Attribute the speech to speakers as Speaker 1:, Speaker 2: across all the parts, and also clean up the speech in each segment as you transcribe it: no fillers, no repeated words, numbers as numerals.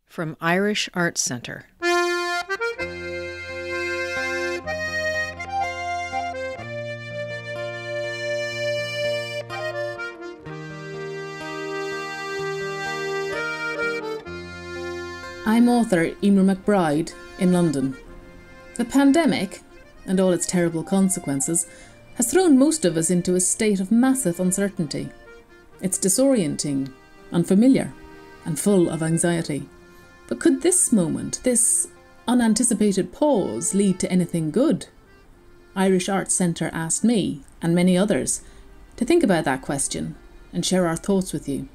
Speaker 1: from Irish Arts Centre.
Speaker 2: I'm author Eimear McBride in London. The pandemic, and all its terrible consequences, has thrown most of us into a state of massive uncertainty. It's disorienting, unfamiliar, and full of anxiety. But could this moment, this unanticipated pause, lead to anything good? Irish Arts Centre asked me, and many others, to think about that question and share our thoughts with you.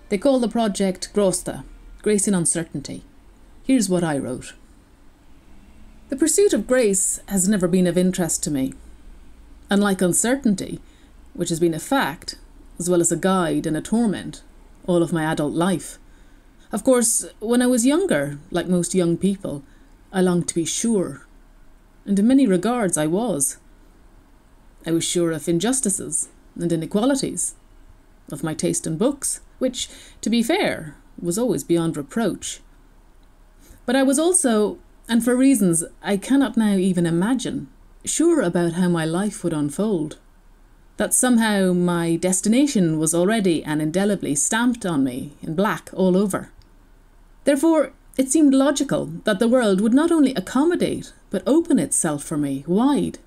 Speaker 2: They call the project Grásta, Grace in Uncertainty. Here's what I wrote. The pursuit of grace has never been of interest to me. Unlike uncertainty, which has been a fact, as well as a guide and a torment, all of my adult life. Of course, when I was younger, like most young people, I longed to be sure. And in many regards I was. I was sure of injustices and inequalities, of my taste in books, which, to be fair, was always beyond reproach. But I was also, and for reasons I cannot now even imagine, sure about how my life would unfold. That somehow my destination was already and indelibly stamped on me in black all over. Therefore, it seemed logical that the world would not only accommodate, but open itself for me wide.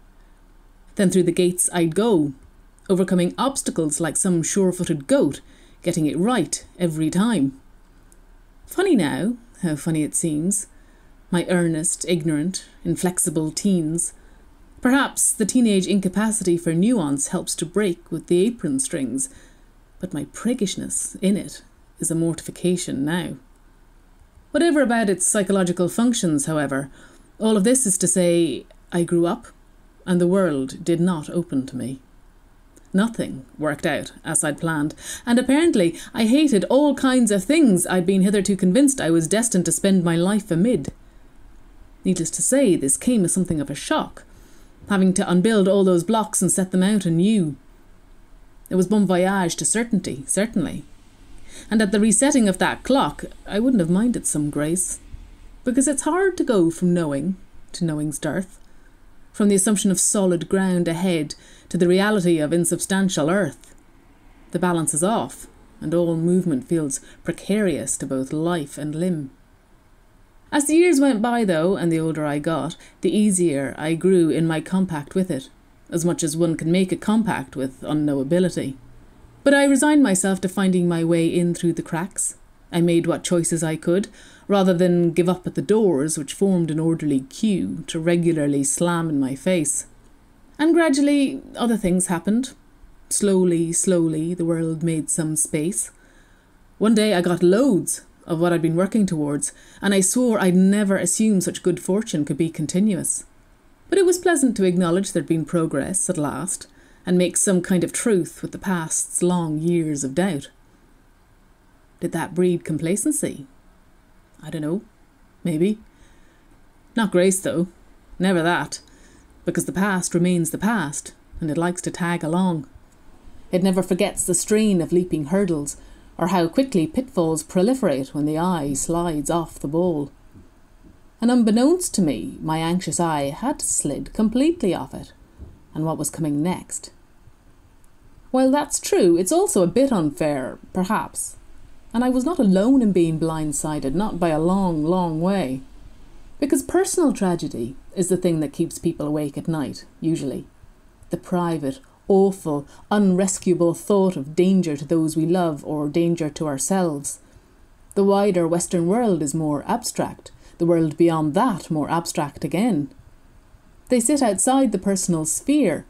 Speaker 2: Then through the gates I'd go, overcoming obstacles like some sure-footed goat, getting it right every time. Funny now, how funny it seems. My earnest, ignorant, inflexible teens. Perhaps the teenage incapacity for nuance helps to break with the apron strings, but my priggishness in it is a mortification now. Whatever about its psychological functions, however, all of this is to say, I grew up, and the world did not open to me. Nothing worked out as I'd planned, and apparently I hated all kinds of things I'd been hitherto convinced I was destined to spend my life amid. Needless to say, this came as something of a shock, having to unbuild all those blocks and set them out anew. It was bon voyage to certainty, certainly. And at the resetting of that clock, I wouldn't have minded some grace, because it's hard to go from knowing to knowing's dearth, from the assumption of solid ground ahead to the reality of insubstantial earth. The balance is off, and all movement feels precarious to both life and limb. As the years went by, though, and the older I got, the easier I grew in my compact with it, as much as one can make a compact with unknowability. But I resigned myself to finding my way in through the cracks. I made what choices I could, rather than give up at the doors which formed an orderly queue to regularly slam in my face. And gradually other things happened. Slowly, the world made some space. One day I got loads of what I'd been working towards, and I swore I'd never assume such good fortune could be continuous. But it was pleasant to acknowledge there'd been progress at last, and make some kind of truth with the past's long years of doubt. Did that breed complacency? I don't know. Maybe. Not grace, though. Never that. Because the past remains the past, and it likes to tag along. It never forgets the strain of leaping hurdles, or how quickly pitfalls proliferate when the eye slides off the ball. And unbeknownst to me, my anxious eye had slid completely off it, and what was coming next. While that's true, it's also a bit unfair, perhaps. And I was not alone in being blindsided, not by a long way. Because personal tragedy is the thing that keeps people awake at night, usually. The private, awful, unrescuable thought of danger to those we love or danger to ourselves. The wider Western world is more abstract, the world beyond that more abstract again. They sit outside the personal sphere,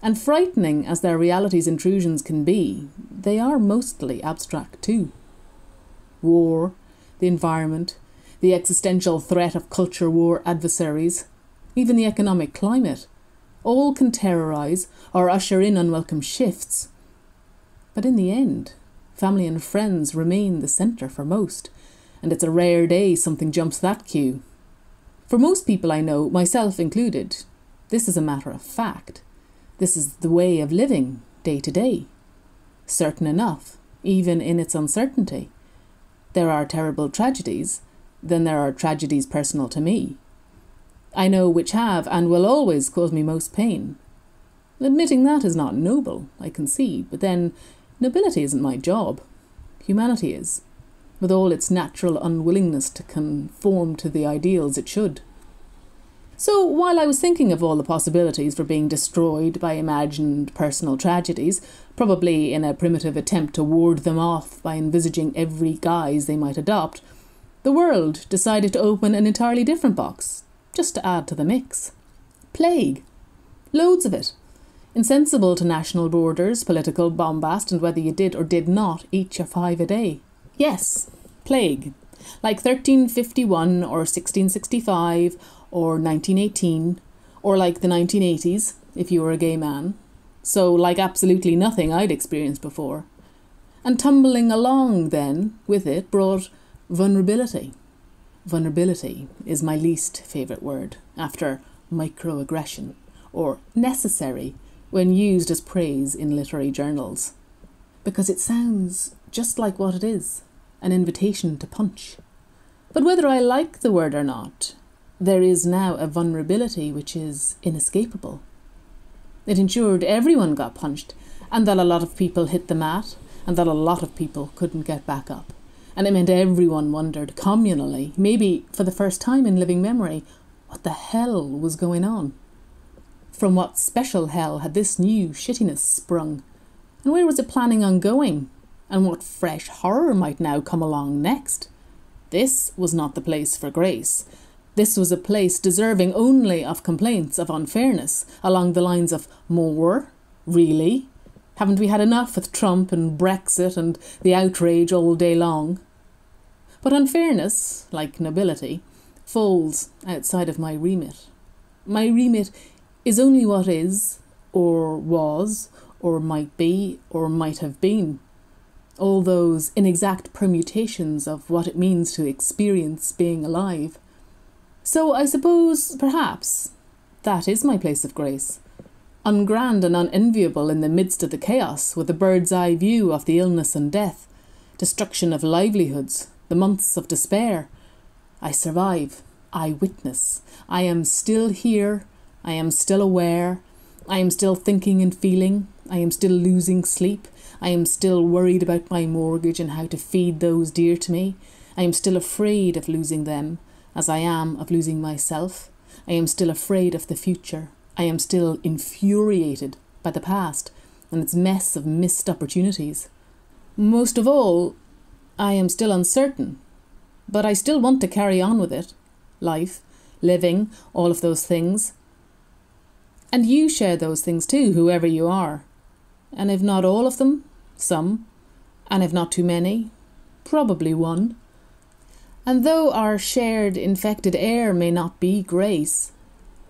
Speaker 2: and frightening as their reality's intrusions can be, they are mostly abstract too. War, the environment, the existential threat of culture war adversaries, even the economic climate, all can terrorise or usher in unwelcome shifts. But in the end, family and friends remain the centre for most, and it's a rare day something jumps that queue. For most people I know, myself included, this is a matter of fact. This is the way of living, day to day. Certain enough, even in its uncertainty. there are terrible tragedies, then there are tragedies personal to me. I know which have and will always cause me most pain. Admitting that is not noble, I concede, but then nobility isn't my job. Humanity is, with all its natural unwillingness to conform to the ideals it should. So while I was thinking of all the possibilities for being destroyed by imagined personal tragedies, probably in a primitive attempt to ward them off by envisaging every guise they might adopt, the world decided to open an entirely different box, just to add to the mix. Plague. Loads of it. Insensible to national borders, political bombast, and whether you did or did not eat your 5 a day. Yes, plague. Like 1351 or 1665 or 1918, or like the 1980s, if you were a gay man. So like absolutely nothing I'd experienced before. And tumbling along then, with it, brought vulnerability. Vulnerability is my least favourite word, after microaggression, or necessary, when used as praise in literary journals. Because it sounds just like what it is, an invitation to punch. But whether I like the word or not, there is now a vulnerability which is inescapable. It ensured everyone got punched, and that a lot of people hit the mat, and that a lot of people couldn't get back up. And it meant everyone wondered, communally, maybe for the first time in living memory, what the hell was going on? From what special hell had this new shittiness sprung? And where was it planning on going? And what fresh horror might now come along next? This was not the place for grace. This was a place deserving only of complaints of unfairness, along the lines of, more? Really? Haven't we had enough with Trump and Brexit and the outrage all day long? But unfairness, like nobility, falls outside of my remit. My remit is only what is, or was, or might be, or might have been. All those inexact permutations of what it means to experience being alive. So I suppose, perhaps, that is my place of grace. Ungrand and unenviable in the midst of the chaos, with a bird's eye view of the illness and death, destruction of livelihoods, the months of despair. I survive. I witness. I am still here. I am still aware. I am still thinking and feeling. I am still losing sleep. I am still worried about my mortgage and how to feed those dear to me. I am still afraid of losing them, as I am of losing myself. I am still afraid of the future. I am still infuriated by the past and its mess of missed opportunities. Most of all, I am still uncertain, but I still want to carry on with it. Life, living, all of those things. And you share those things too, whoever you are. And if not all of them, some. And if not too many, probably one. And though our shared infected air may not be grace,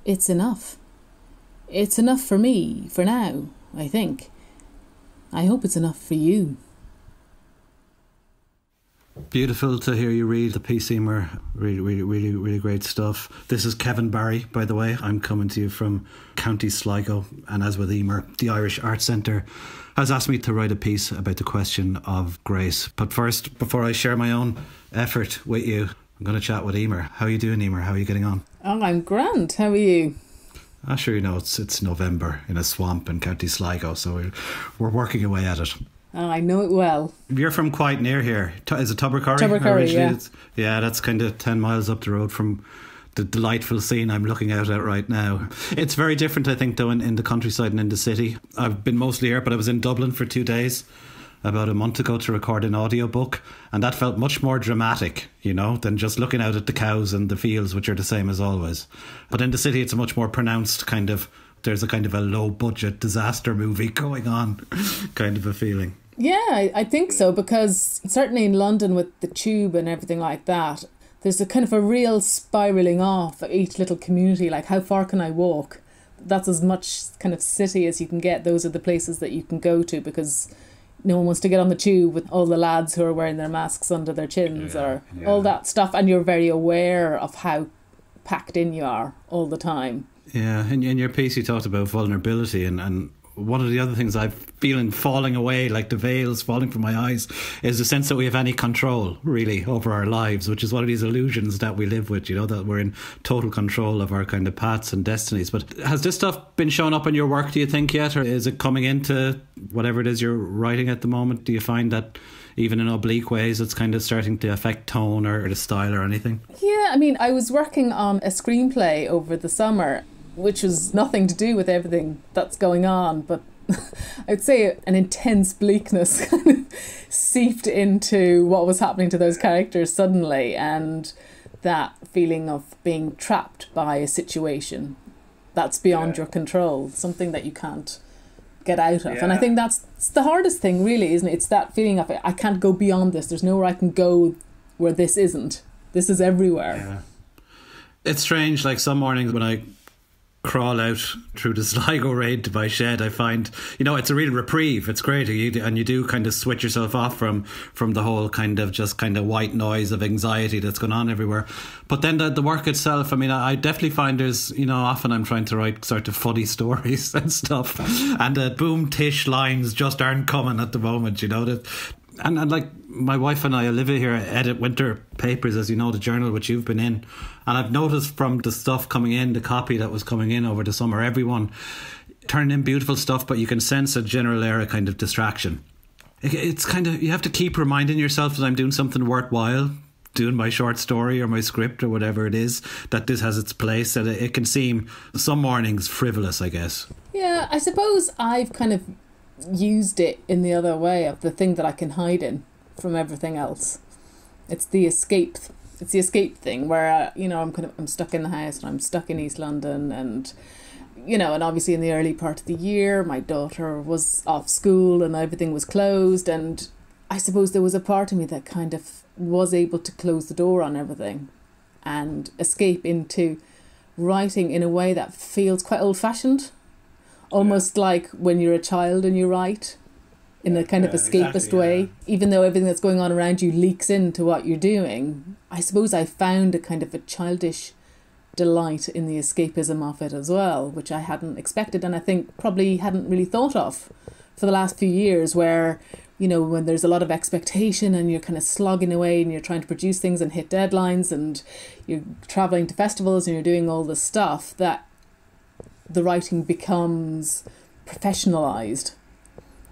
Speaker 2: it's enough. It's enough for me, for now, I think. I hope it's enough for you.
Speaker 3: Beautiful to hear you read the piece, Eimear. Really great stuff. This is Kevin Barry, by the way. I'm coming to you from County Sligo, and as with Eimear, the Irish Arts Centre has asked me to write a piece about the question of grace. But first, before I share my own effort with you, I'm going to chat with Eimear. How are you doing, Eimear? How are you getting on?
Speaker 2: Oh, I'm grand. How are you?
Speaker 3: Sure, you know, it's November in a swamp in County Sligo, so we're working away at it.
Speaker 2: Oh, I know it well.
Speaker 3: You're from quite near here. Is it Tubbercurry?
Speaker 2: Tubbercurry, yeah.
Speaker 3: Yeah, that's kind of 10 miles up the road from the delightful scene I'm looking out at right now. It's very different, I think, though, in the countryside and in the city. I've been mostly here, but I was in Dublin for 2 days about a month ago to record an audiobook, and that felt much more dramatic, you know, than just looking out at the cows and the fields, which are the same as always. But in the city, it's a much more pronounced kind of, there's a kind of a low-budget disaster movie going on kind of a feeling.
Speaker 2: Yeah, I think so, because certainly in London with the tube and everything like that, there's a kind of a real spiralling off of each little community, like how far can I walk? That's as much kind of city as you can get. Those are the places that you can go to, because no one wants to get on the tube with all the lads who are wearing their masks under their chins all that stuff, and you're very aware of how packed in you are all the time.
Speaker 3: Yeah, in your piece you talked about vulnerability and one of the other things I'm feeling falling away, like the veils falling from my eyes, is the sense that we have any control, really, over our lives, which is one of these illusions that we live with, you know, that we're in total control of our kind of paths and destinies. But has this stuff been showing up in your work, do you think, yet? Or is it coming into whatever it is you're writing at the moment? Do you find that even in oblique ways it's kind of starting to affect tone or the style or anything?
Speaker 2: Yeah, I mean, I was working on a screenplay over the summer, which was nothing to do with everything that's going on, but I'd say an intense bleakness kind of seeped into what was happening to those characters suddenly, and that feeling of being trapped by a situation that's beyond your control, something that you can't get out of. And I think that's the hardest thing, really, isn't it? It's that feeling of, I can't go beyond this. There's nowhere I can go where this isn't. This is everywhere.
Speaker 3: Yeah. It's strange, like some mornings when I crawl out through the Sligo rain to my shed, I find, you know, it's a real reprieve. It's great, and you do kind of switch yourself off from the whole kind of just kind of white noise of anxiety that's going on everywhere. But then the work itself, I mean, I definitely find there's, you know, often I'm trying to write sort of funny stories and stuff, and the boom tish lines just aren't coming at the moment, you know, that. And like my wife and I, Olivia here, edit winter papers, as you know, the journal which you've been in. And I've noticed from the stuff coming in, the copy that was coming in over the summer, everyone turned in beautiful stuff, but you can sense a general air of kind of distraction. It's kind of, you have to keep reminding yourself that I'm doing something worthwhile, doing my short story or my script or whatever it is, that this has its place. And it can seem some mornings frivolous, I guess.
Speaker 2: Yeah, I suppose I've kind of used it in the other way of the thing that I can hide in from everything else. It's the escape thing where you know, I'm stuck in the house and I'm stuck in East London, and you know, and obviously in the early part of the year my daughter was off school and everything was closed, and I suppose there was a part of me that kind of was able to close the door on everything and escape into writing in a way that feels quite old-fashioned. Almost like when you're a child and you write in a kind of escapist way. Even though everything that's going on around you leaks into what you're doing, I suppose I found a kind of a childish delight in the escapism of it as well, which I hadn't expected, and I think probably hadn't really thought of for the last few years, where, you know, when there's a lot of expectation and you're kind of slogging away and you're trying to produce things and hit deadlines and you're travelling to festivals and you're doing all this stuff, that the writing becomes professionalised.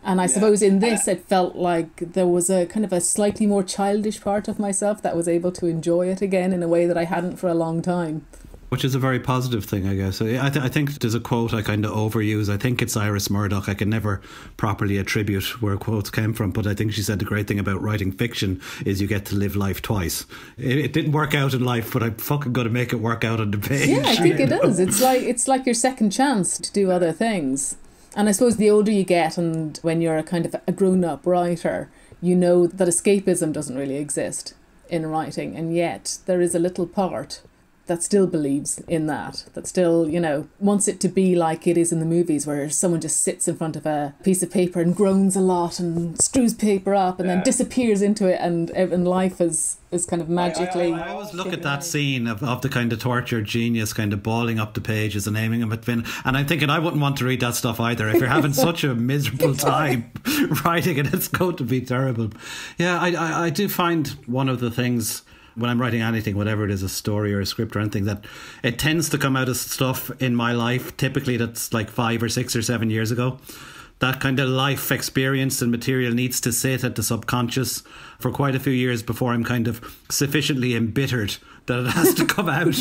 Speaker 2: And I suppose in this it felt like there was a kind of a slightly more childish part of myself that was able to enjoy it again in a way that I hadn't for a long time. Which is a very positive thing, I guess. I think there's a quote I kind of overuse. I think it's Iris Murdoch. I can never properly attribute where quotes came from, but I think she said the great thing about writing fiction is you get to live life twice. It didn't work out in life, but I'm fucking going to make it work out on the page. Yeah, I think it is. It's like your second chance to do other things. And I suppose the older you get, and when you're a kind of a grown-up writer, you know that escapism doesn't really exist in writing, and yet there is a little part that still believes in that still, you know, wants it to be like it is in the movies, where someone just sits in front of a piece of paper and groans a lot and screws paper up and then disappears into it, and life is kind of magically... I always look at that scene of the kind of tortured genius kind of balling up the pages and aiming them at Finn, and I'm thinking I wouldn't want to read that stuff either. If you're having such a miserable time writing it, it's going to be terrible. Yeah, I do find one of the things when I'm writing anything, whatever it is, a story or a script or anything, that it tends to come out of stuff in my life, typically that's like 5 or 6 or 7 years ago. That kind of life experience and material needs to sit at the subconscious for quite a few years before I'm kind of sufficiently embittered that it has to come out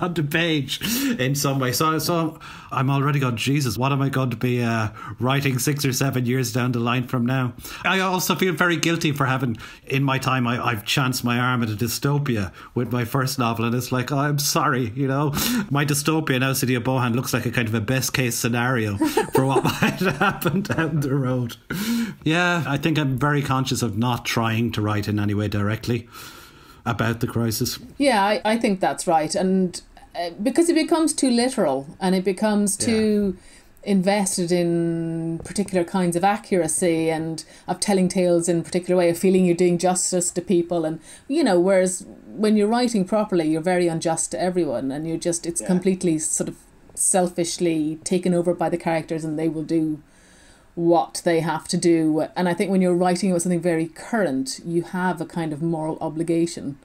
Speaker 2: on the page in some way. So I'm already going, Jesus, what am I going to be writing 6 or 7 years down the line from now? I also feel very guilty for having, in my time, I've chanced my arm at a dystopia with my first novel, and it's like, oh, I'm sorry, you know, my dystopia now, City of Bohan, looks like a kind of a best case scenario for what might happen down the road. Yeah, I think I'm very conscious of not trying to write in any way directly about the crisis. Yeah, I think that's right. And because it becomes too literal and it becomes too invested in particular kinds of accuracy and of telling tales in a particular way, of feeling you're doing justice to people. And, you know, whereas when you're writing properly, you're very unjust to everyone, and you're just, it's completely sort of selfishly taken over by the characters and they will do what they have to do. And I think when you're writing about something very current, you have a kind of moral obligation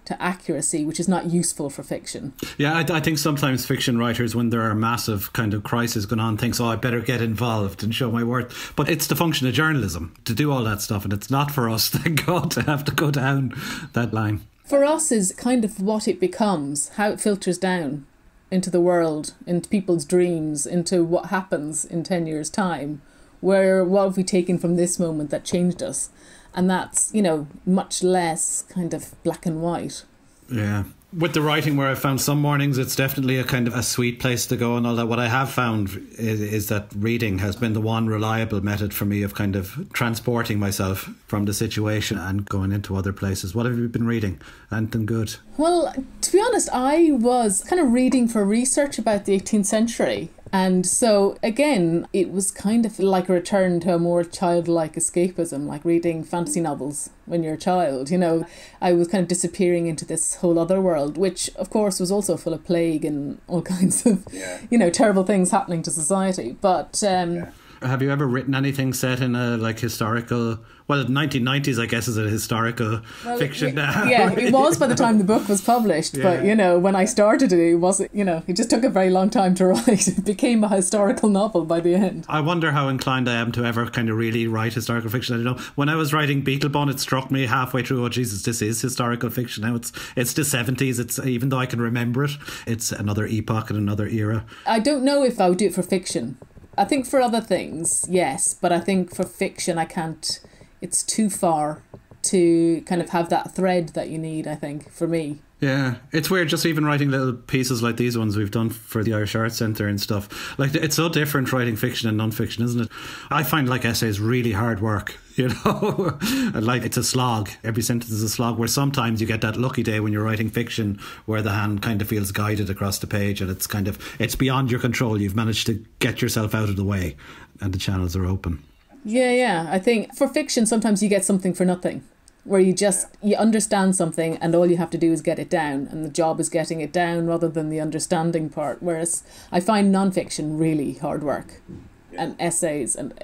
Speaker 2: to accuracy, which is not useful for fiction.
Speaker 3: Yeah, I think sometimes fiction writers, when there are massive kind of crises going on, thinks, I better get involved and show my worth. But it's the function of journalism to do all that stuff, and it's not for us, thank God, to have to go down that line.
Speaker 2: For us is kind of what it becomes, how it filters down into the world, into people's dreams, into what happens in 10 years' time. What have we taken from this moment that changed us? And that's, much less kind of black and white.
Speaker 3: Yeah. With the writing, where I found some mornings, it's definitely a kind of a sweet place to go and all that. What I have found is that reading has been the one reliable method for me of kind of transporting myself from the situation and going into other places. What have you been reading? Anything good?
Speaker 2: Well, to be honest, I was kind of reading for research about the 18th century. And so, again, it was kind of like a return to a more childlike escapism, like reading fantasy novels when you're a child. I was kind of disappearing into this whole other world, which, of course, was also full of plague and all kinds of, terrible things happening to society. But
Speaker 3: have you ever written anything set in a historical... Well, 1990s, I guess, is a historical fiction now.
Speaker 2: Yeah, it was by the time the book was published. Yeah. But, when I started it, it just took a very long time to write. It became a historical novel by the end.
Speaker 3: I wonder how inclined I am to ever kind of really write historical fiction. I don't know. When I was writing Beetlebone, it struck me halfway through, oh, Jesus, this is historical fiction now. It's the 70s. It's, even though I can remember it, it's another epoch and another era.
Speaker 2: I don't know if I would do it for fiction. I think for other things, yes. But I think for fiction, I can't... It's too far to kind of have that thread that you need, I think, for me.
Speaker 3: Yeah, it's weird just even writing little pieces like these ones we've done for the Irish Arts Centre and stuff. Like, it's so different writing fiction and non-fiction, isn't it? I find essays really hard work, like it's a slog. Every sentence is a slog, where sometimes you get that lucky day when you're writing fiction where the hand kind of feels guided across the page and it's beyond your control. You've managed to get yourself out of the way and the channels are open.
Speaker 2: Yeah. I think for fiction, sometimes you get something for nothing, where you understand something and all you have to do is get it down, and the job is getting it down rather than the understanding part. Whereas I find non-fiction really hard work, and essays, and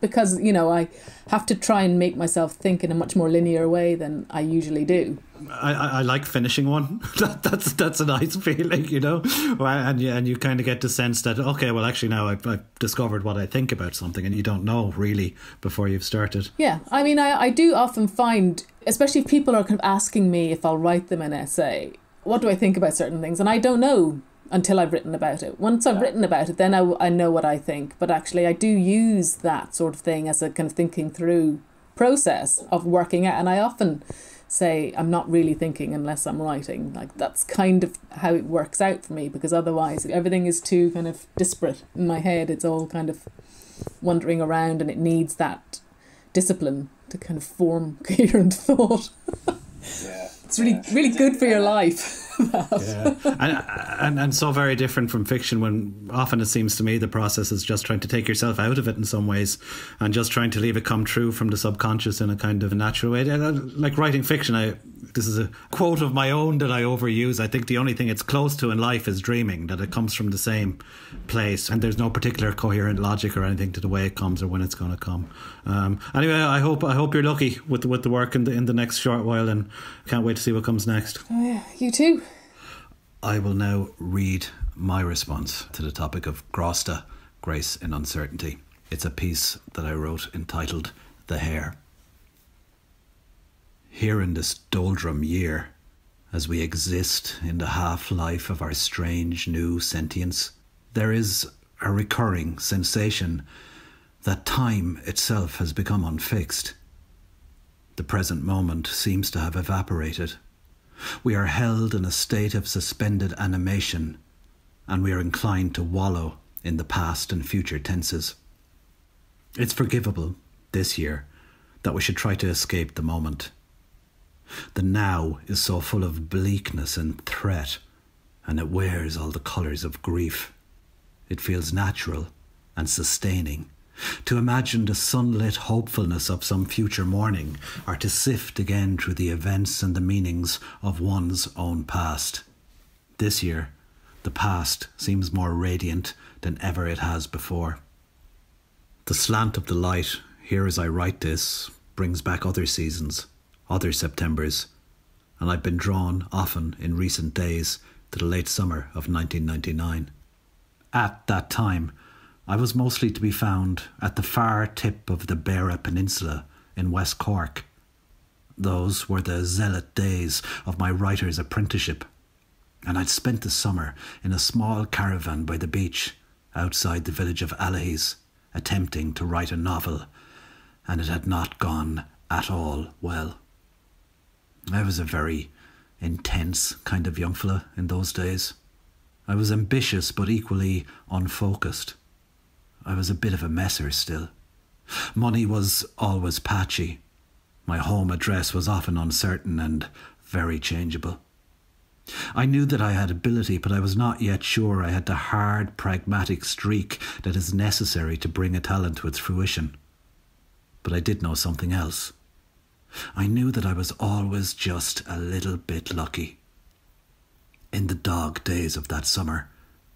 Speaker 2: because, I have to try and make myself think in a much more linear way than I usually do.
Speaker 3: I like finishing one. That's a nice feeling, and you kind of get the sense that, okay, well, actually now I've discovered what I think about something, and you don't know really before you've started. Yeah,
Speaker 2: I mean, I do often find, especially if people are kind of asking me if I'll write them an essay, what do I think about certain things? And I don't know until I've written about it. Once I've written about it, then I know what I think. But actually I do use that sort of thing as a kind of thinking through process of working out. And I often say I'm not really thinking unless I'm writing. Like, that's kind of how it works out for me, because otherwise everything is too kind of disparate in my head. It's all kind of wandering around, and it needs that discipline to kind of form coherent thought. It's really good for your life.
Speaker 3: And so very different from fiction, when often it seems to me the process is just trying to take yourself out of it in some ways, and just trying to leave it come true from the subconscious in a kind of a natural way. Like writing fiction, this is a quote of my own that I overuse. I think the only thing it's close to in life is dreaming, that it comes from the same place, and there's no particular coherent logic or anything to the way it comes or when it's going to come. Anyway, I hope you're lucky with the work in the next short while, and can't wait to see what comes next.
Speaker 2: Oh yeah, you too.
Speaker 3: I will now read my response to the topic of Grásta, Grace in Uncertainty. It's a piece that I wrote entitled The Hare. Here in this doldrum year, as we exist in the half-life of our strange new sentience, there is a recurring sensation that time itself has become unfixed. The present moment seems to have evaporated. We are held in a state of suspended animation, and we are inclined to wallow in the past and future tenses. It's forgivable, this year, that we should try to escape the moment. The now is so full of bleakness and threat, and it wears all the colours of grief. It feels natural and sustaining to imagine the sunlit hopefulness of some future morning, or to sift again through the events and the meanings of one's own past. This year, The past seems more radiant than ever it has before. The slant of the light, here as I write this, brings back other seasons, other Septembers, and I've been drawn often in recent days to the late summer of 1999. At that time, I was mostly to be found at the far tip of the Beara Peninsula in West Cork. Those were the zealot days of my writer's apprenticeship, and I'd spent the summer in a small caravan by the beach outside the village of Allihies, attempting to write a novel, and it had not gone at all well. I was a very intense kind of young fella in those days. I was ambitious but equally unfocused. I was a bit of a messer still. Money was always patchy. My home address was often uncertain and very changeable. I knew that I had ability, but I was not yet sure I had the hard, pragmatic streak that is necessary to bring a talent to its fruition. But I did know something else. I knew that I was always just a little bit lucky. In the dog days of that summer,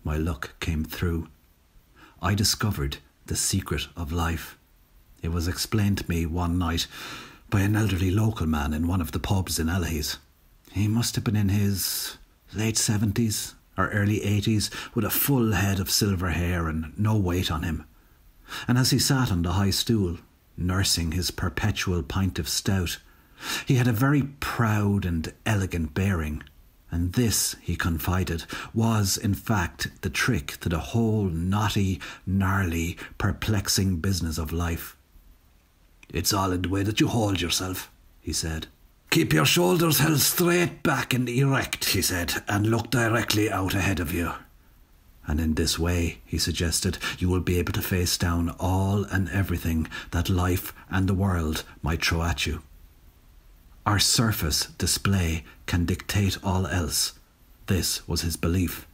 Speaker 3: my luck came through. I discovered the secret of life. It was explained to me one night by an elderly local man in one of the pubs in Allihies. He must have been in his late 70s or early 80s, with a full head of silver hair and no weight on him. And as he sat on the high stool, nursing his perpetual pint of stout, he had a very proud and elegant bearing, and this, he confided, was in fact the trick to the whole knotty, gnarly, perplexing business of life. "It's all in the way that you hold yourself," he said. "Keep your shoulders held straight back and erect," he said, "and look directly out ahead of you. And in this way," he suggested, "you will be able to face down all and everything that life and the world might throw at you. Our surface display can dictate all else." This was his belief.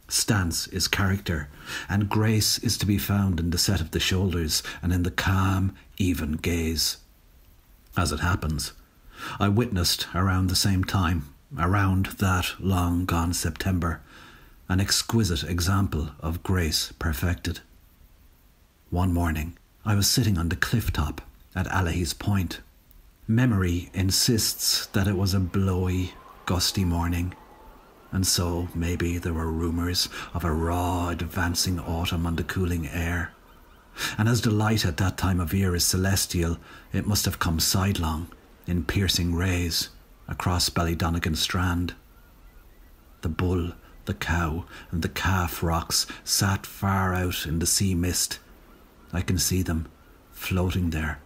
Speaker 3: Stance is character, and grace is to be found in the set of the shoulders and in the calm, even gaze. As it happens, I witnessed around the same time, around that long-gone September, an exquisite example of grace perfected. One morning, I was sitting on the cliff top at Allihies Point. Memory insists that it was a blowy, gusty morning, and so maybe there were rumours of a raw, advancing autumn on the cooling air. And as the light at that time of year is celestial, it must have come sidelong, in piercing rays, across Ballydonegan Strand. The bull, the cow, and the calf rocks sat far out in the sea mist. I can see them, floating there,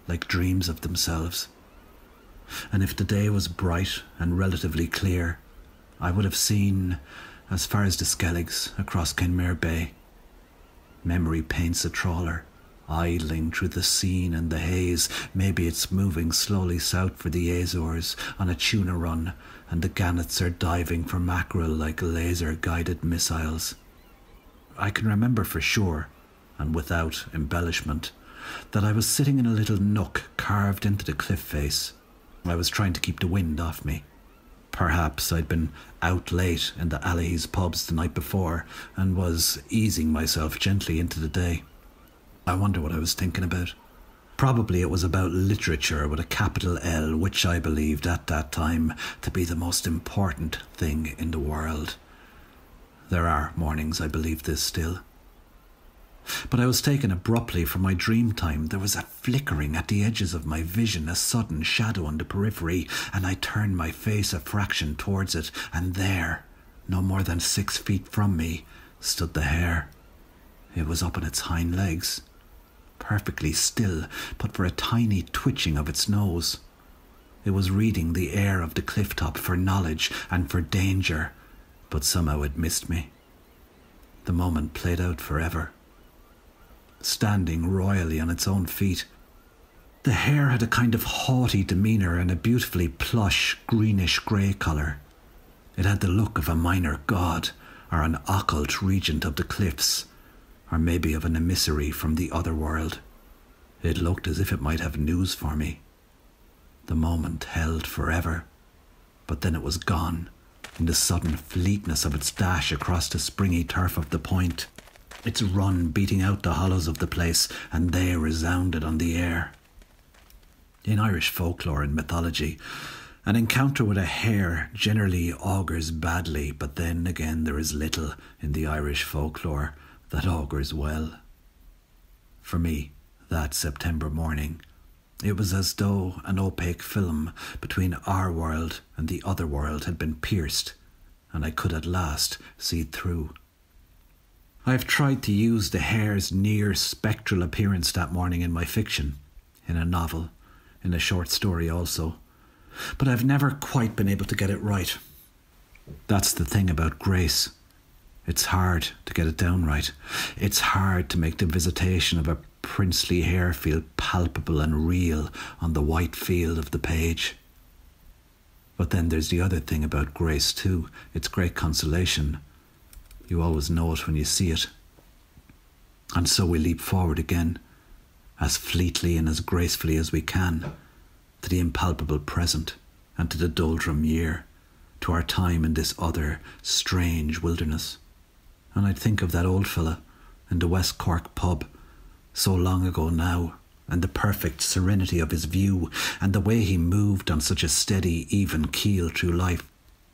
Speaker 3: like dreams of themselves. And if the day was bright and relatively clear, I would have seen as far as the Skelligs across Kenmare Bay. Memory paints a trawler, idling through the scene and the haze. Maybe it's moving slowly south for the Azores on a tuna run, and the gannets are diving for mackerel like laser-guided missiles. I can remember for sure, and without embellishment, that I was sitting in a little nook carved into the cliff face. I was trying to keep the wind off me. Perhaps I'd been out late in the Allihies pubs the night before and was easing myself gently into the day. I wonder what I was thinking about. Probably it was about literature with a capital L, which I believed at that time to be the most important thing in the world. There are mornings I believe this still. But I was taken abruptly from my dream time. There was a flickering at the edges of my vision, a sudden shadow on the periphery, and I turned my face a fraction towards it, and there, no more than 6 feet from me, stood the hare. It was up on its hind legs, perfectly still, but for a tiny twitching of its nose. It was reading the air of the cliff top for knowledge and for danger, but somehow it missed me. The moment played out forever. Standing royally on its own feet, the hare had a kind of haughty demeanour and a beautifully plush, greenish-grey colour. It had the look of a minor god, or an occult regent of the cliffs, or maybe of an emissary from the other world. It looked as if it might have news for me. The moment held forever, but then it was gone, in the sudden fleetness of its dash across the springy turf of the point, its run beating out the hollows of the place, and they resounded on the air. In Irish folklore and mythology, an encounter with a hare generally augurs badly, but then again there is little in the Irish folklore that augurs well. For me, that September morning, it was as though an opaque film between our world and the other world had been pierced, and I could at last see through. I have tried to use the hare's near spectral appearance that morning in my fiction, in a novel, in a short story also, but I've never quite been able to get it right. That's the thing about grace. It's hard to get it down right. It's hard to make the visitation of a princely hare feel palpable and real on the white field of the page. But then there's the other thing about grace too. It's great consolation. You always know it when you see it. And so we leap forward again, as fleetly and as gracefully as we can, to the impalpable present and to the doldrum year, to our time in this other strange wilderness. And I'd think of that old fella in the West Cork pub, so long ago now, and the perfect serenity of his view, and the way he moved on such a steady, even keel through life.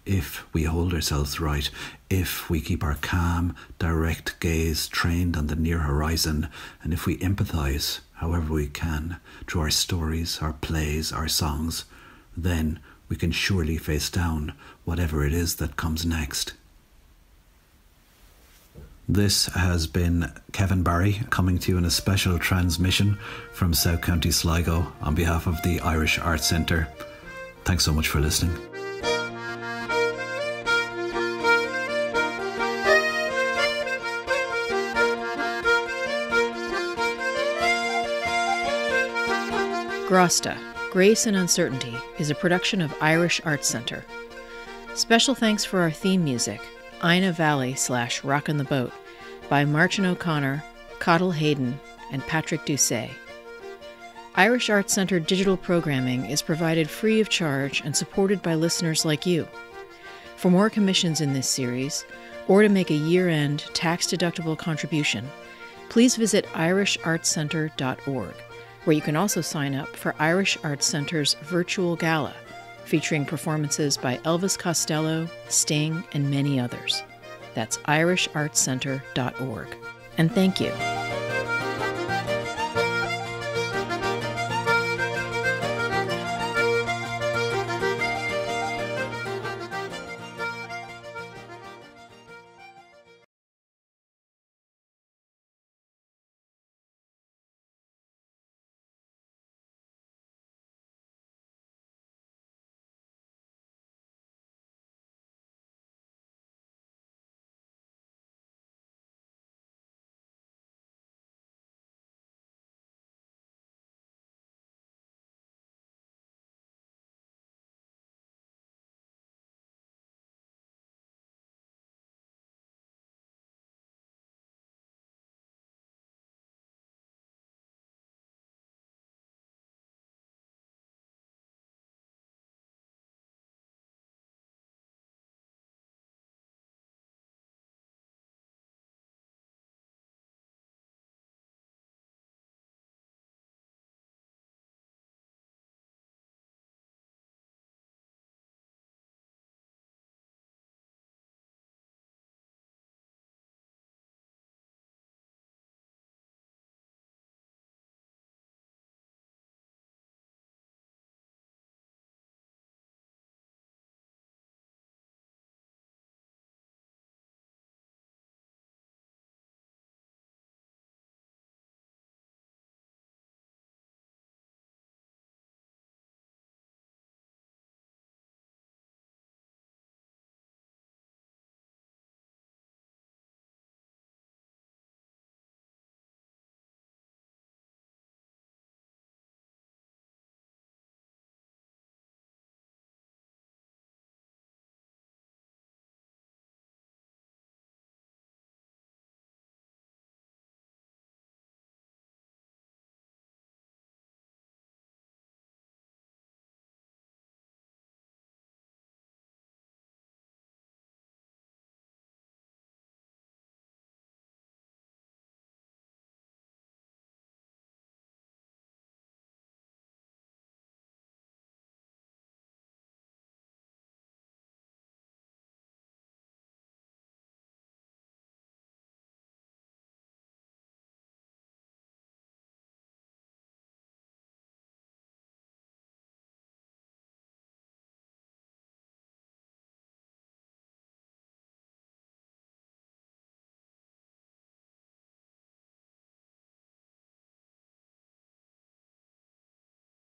Speaker 3: If we hold ourselves right, if we keep our calm, direct gaze trained on the near horizon, and if we empathise, however we can, through our stories, our plays, our songs, then we can surely face down whatever it is that comes next. This has been Kevin Barry coming to you in a special transmission from South County Sligo on behalf of the Irish Arts Centre. Thanks so much for listening.
Speaker 1: Grásta, Grace and Uncertainty is a production of Irish Arts Centre. Special thanks for our theme music, Ina Valley / Rockin' the Boat, by Martin O'Connor, Cottle Hayden, and Patrick Doucet. Irish Arts Centre digital programming is provided free of charge and supported by listeners like you. For more commissions in this series, or to make a year-end tax-deductible contribution, please visit irishartscentre.org, where you can also sign up for Irish Arts Centre's virtual gala, featuring performances by Elvis Costello, Sting, and many others. That's irishartscentre.org. And thank you.